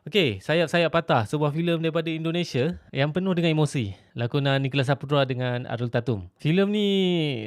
Okey, Sayap-Sayap Patah, sebuah filem daripada Indonesia yang penuh dengan emosi. Lakonan Nicholas Saputra dengan Ariel Tatum. Filem ni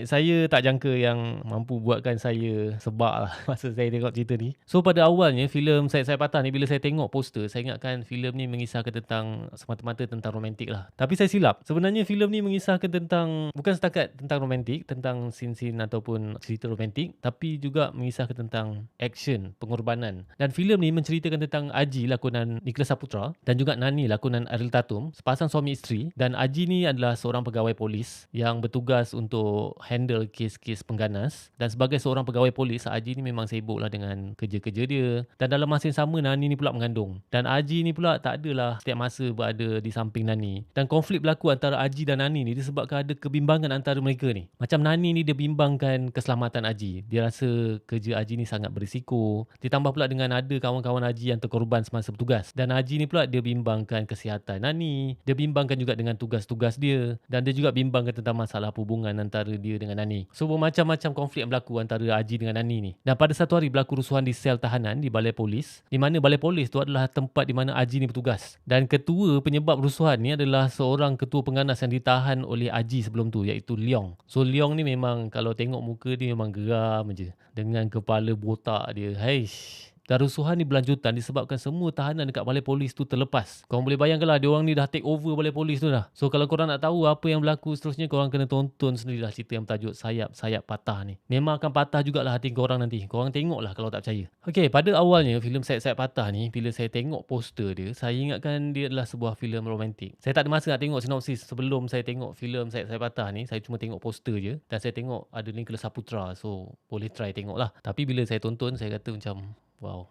saya tak jangka yang mampu buatkan saya sebab lah masa saya tengok cerita ni. So pada awalnya filem Sayap-Sayap Patah ni bila saya tengok poster, saya ingatkan filem ni mengisahkan tentang semata-mata tentang romantik lah. Tapi saya silap. Sebenarnya filem ni mengisahkan tentang bukan setakat tentang romantik, tentang scene-scene ataupun cerita romantik, tapi juga mengisahkan tentang action, pengorbanan. Dan filem ni menceritakan tentang Aji lakonan Nicholas Saputra dan juga Nani lakonan Ariel Tatum, sepasang suami isteri. Dan Aji ni adalah seorang pegawai polis yang bertugas untuk handle kes-kes pengganas. Dan sebagai seorang pegawai polis, Aji ni memang sibuk lah dengan kerja-kerja dia. Dan dalam masa yang sama, Nani ni pula mengandung. Dan Aji ni pula tak adalah setiap masa berada di samping Nani. Dan konflik berlaku antara Aji dan Nani ni disebabkan ada kebimbangan antara mereka ni. Macam Nani ni dia bimbangkan keselamatan Aji. Dia rasa kerja Aji ni sangat berisiko. Ditambah pula dengan ada kawan-kawan Aji yang terkorban semasa bertugas. Dan Haji ni pula dia bimbangkan kesihatan Nani. Dia bimbangkan juga dengan tugas-tugas dia. Dan dia juga bimbangkan tentang masalah hubungan antara dia dengan Nani. So bermacam-macam konflik yang berlaku antara Haji dengan Nani ni. Dan pada satu hari berlaku rusuhan di sel tahanan di balai polis. Di mana balai polis tu adalah tempat di mana Haji ni bertugas. Dan ketua penyebab rusuhan ni adalah seorang ketua pengganas yang ditahan oleh Haji sebelum tu, iaitu Leong. So Leong ni memang kalau tengok muka dia memang geram je. Dengan kepala botak dia. Haish. Dan rusuhan ni berlanjutan disebabkan semua tahanan dekat balai polis tu terlepas. Korang boleh bayangkan lah, diorang ni dah take over balai polis tu dah. So kalau korang nak tahu apa yang berlaku seterusnya, korang kena tonton sendirilah cerita yang bertajuk Sayap-Sayap Patah ni. Memang akan patah jugalah hati korang nanti. Korang tengoklah kalau tak percaya. Okey, pada awalnya filem Sayap-Sayap Patah ni, bila saya tengok poster dia, saya ingatkan dia adalah sebuah filem romantik. Saya tak ada masa nak tengok sinopsis sebelum saya tengok filem Sayap-Sayap Patah ni. Saya cuma tengok poster je dan saya tengok ada Nicholas Saputra. So boleh try tengok lah. Tapi bila saya tonton, saya kata macam wow.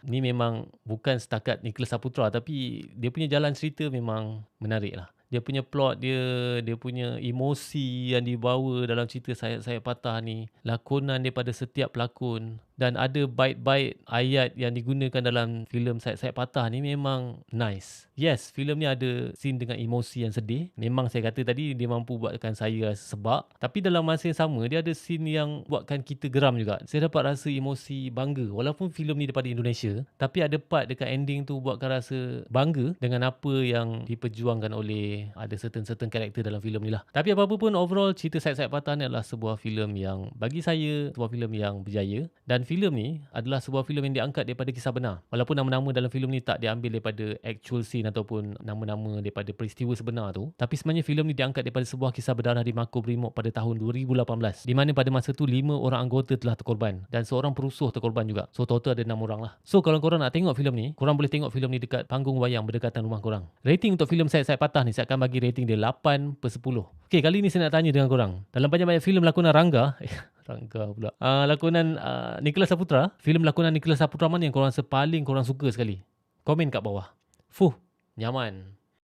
Ni memang bukan setakat Nicholas Saputra, tapi dia punya jalan cerita memang menarik lah. Dia punya plot dia punya emosi yang dibawa dalam cerita Sayap-Sayap Patah ni, lakonan daripada setiap pelakon dan ada bait-bait ayat yang digunakan dalam filem Sayap-Sayap Patah ni memang nice. Yes, filem ni ada scene dengan emosi yang sedih. Memang saya kata tadi dia mampu buatkan saya rasa sebab. Tapi dalam masa yang sama, dia ada scene yang buatkan kita geram juga. Saya dapat rasa emosi bangga. Walaupun filem ni daripada Indonesia, tapi ada part dekat ending tu buatkan rasa bangga dengan apa yang diperjuangkan oleh ada certain karakter dalam filem ni lah. Tapi apa-apa pun, overall cerita Sayap-Sayap Patah ni adalah sebuah filem yang bagi saya sebuah filem yang berjaya. Dan filem ni adalah sebuah filem yang diangkat daripada kisah benar. Walaupun nama-nama dalam filem ni tak diambil daripada actual scene ataupun nama-nama daripada peristiwa sebenar tu, tapi sebenarnya filem ni diangkat daripada sebuah kisah berdarah di Makobrimob pada tahun 2018, di mana pada masa tu 5 orang anggota telah terkorban dan seorang perusuh terkorban juga. So total ada 6 orang lah. So kalau korang nak tengok filem ni, korang boleh tengok filem ni dekat panggung wayang berdekatan rumah korang. Rating untuk filem Sayap-Sayap Patah ni, saya akan bagi rating dia 8/10. Okey, kali ni saya nak tanya dengan korang. Dalam banyak-banyak filem lakonan Rangga, Rangga pula. Lakonan Nicholas Saputra, filem lakonan Nicholas Saputra mana yang korang rasa paling korang suka sekali? Komen kat bawah. Fuh, nyaman.